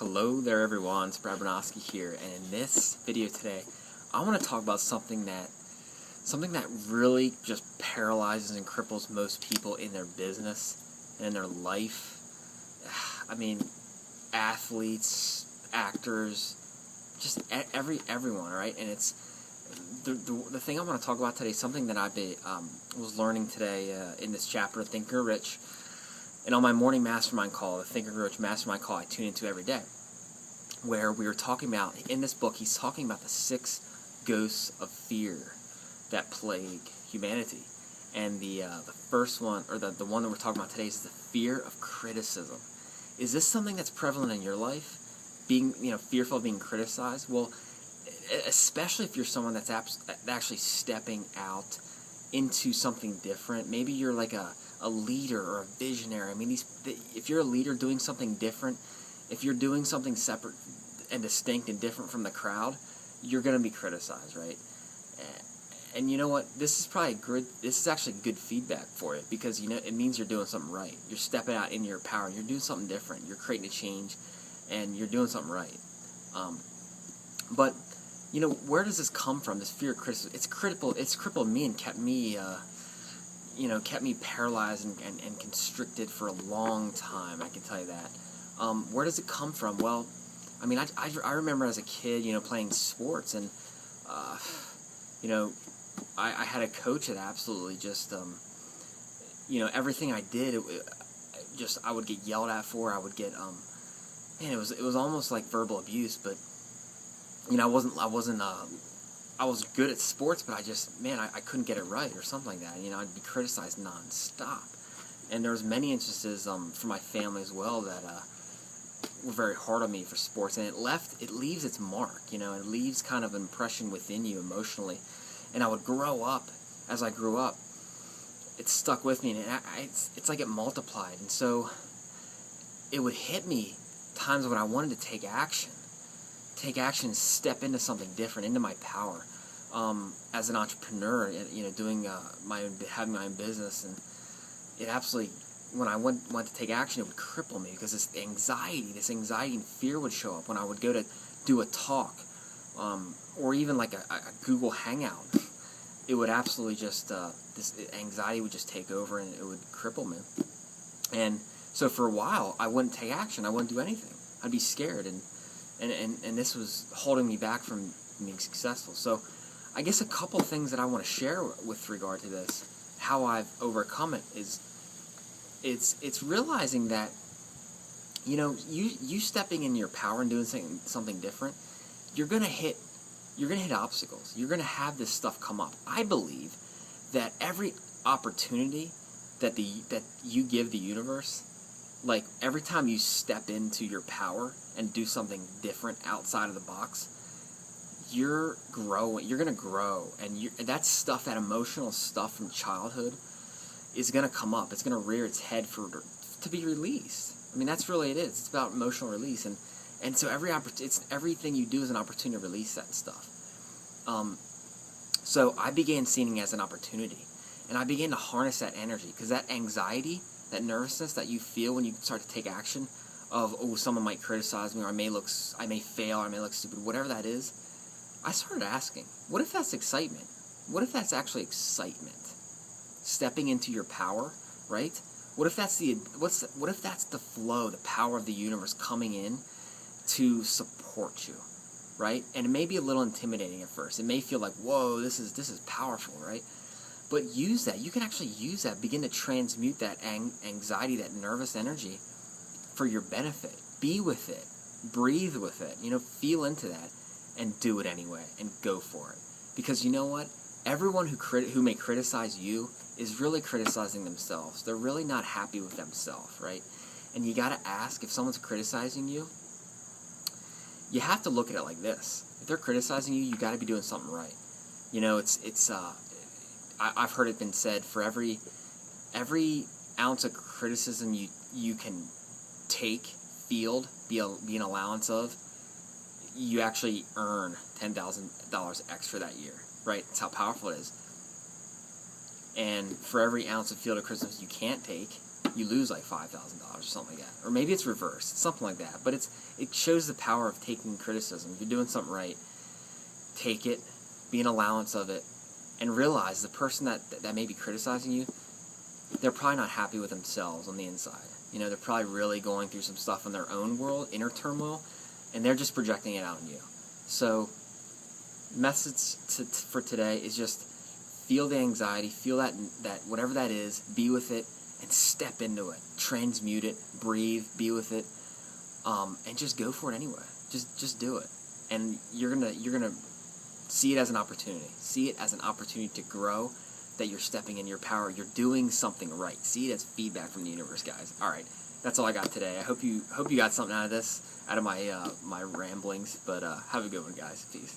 Hello there everyone, it's Brad Bernowski here, and in this video today I want to talk about something that really just paralyzes and cripples most people in their business and in their life. I mean, athletes, actors, just everyone, right? And it's the thing I want to talk about today, something that I was learning today in this chapter of Think and Grow Rich. And on my morning mastermind call, the Think and Grow Rich mastermind call I tune into every day, where we were talking about, in this book, he's talking about the 6 ghosts of fear that plague humanity. And the first one, or the one that we're talking about today, is the fear of criticism. Is this something that's prevalent in your life? Being, fearful of being criticized? Well, especially if you're someone that's actually stepping out into something different. Maybe you're like a leader or a visionary. I mean, if you're a leader doing something different, if you're doing something separate and distinct and different from the crowd, you're going to be criticized, right? And you know what? This is actually good feedback for it, because it means you're doing something right. You're stepping out in your power. You're doing something different. You're creating a change, and you're doing something right. But where does this come from? This fear of criticism. It's crippled me and kept me paralyzed and constricted for a long time. I can tell you that. Where does it come from? Well, I mean, I remember as a kid, playing sports, and I had a coach that absolutely just, everything I did, I would get yelled at for. I would get, it was almost like verbal abuse. But I was good at sports, but I couldn't get it right or something like that. I'd be criticized nonstop. And there was many instances from my family as well that were very hard on me for sports, and it leaves its mark. It leaves kind of an impression within you emotionally. And I would grow up. As I grew up, it stuck with me, and it's like it multiplied. And so it would hit me times when I wanted to take action, and step into something different, into my power. As an entrepreneur, doing having my own business, and it absolutely, when I went to take action, it would cripple me, because this anxiety and fear would show up when I would go to do a talk, or even like a Google Hangout. It would absolutely just this anxiety would just take over, and it would cripple me. And so for a while, I wouldn't take action. I wouldn't do anything. I'd be scared, and this was holding me back from being successful. So I guess a couple things that I want to share with regard to this, how I've overcome it, is it's realizing that you stepping in your power and doing something different, you're gonna hit obstacles. You're gonna have this stuff come up. I believe that every opportunity that you give the universe, like every time you step into your power and do something different outside of the box, you're growing. You're gonna grow, and that stuff, that emotional stuff from childhood, is gonna come up. It's gonna rear its head to be released. I mean, that's really it is. It's about emotional release, and so everything you do is an opportunity to release that stuff. So I began seeing it as an opportunity, and I began to harness that energy, because that anxiety, that nervousness that you feel when you start to take action, of, oh, someone might criticize me, or I may fail, or I may look stupid, whatever that is, I started asking, what if that's excitement? What if that's actually excitement? Stepping into your power, right? What if that's the flow, the power of the universe coming in to support you, right? And it may be a little intimidating at first. It may feel like, whoa, this is powerful, right? But use that. You can actually use that. Begin to transmute that anxiety, that nervous energy, for your benefit. Be with it. Breathe with it. Feel into that, and do it anyway, and go for it. Because you know what? Everyone who may criticize you is really criticizing themselves. They're really not happy with themselves, right? And you gotta ask, if someone's criticizing you, you have to look at it like this. If they're criticizing you, you gotta be doing something right. I've heard it been said, for every ounce of criticism you can take, field, be an allowance of, you actually earn $10,000 extra that year, right? That's how powerful it is. And for every ounce of field of criticism you can't take, you lose like $5,000 or something like that. Or maybe it's reversed, something like that. But it shows the power of taking criticism. If you're doing something right, take it, be an allowance of it, and realize the person that may be criticizing you, they're probably not happy with themselves on the inside. You know, they're probably really going through some stuff in their own world, inner turmoil, and they're just projecting it out on you. So, message for today is just feel the anxiety, feel that whatever that is, be with it, and step into it. Transmute it, breathe, be with it, and just go for it anyway. Just do it, and you're gonna see it as an opportunity. See it as an opportunity to grow. That you're stepping in your power. You're doing something right. See it as feedback from the universe, guys. All right, that's all I got today. I hope you got something out of this, out of my my ramblings. But have a good one, guys. Peace.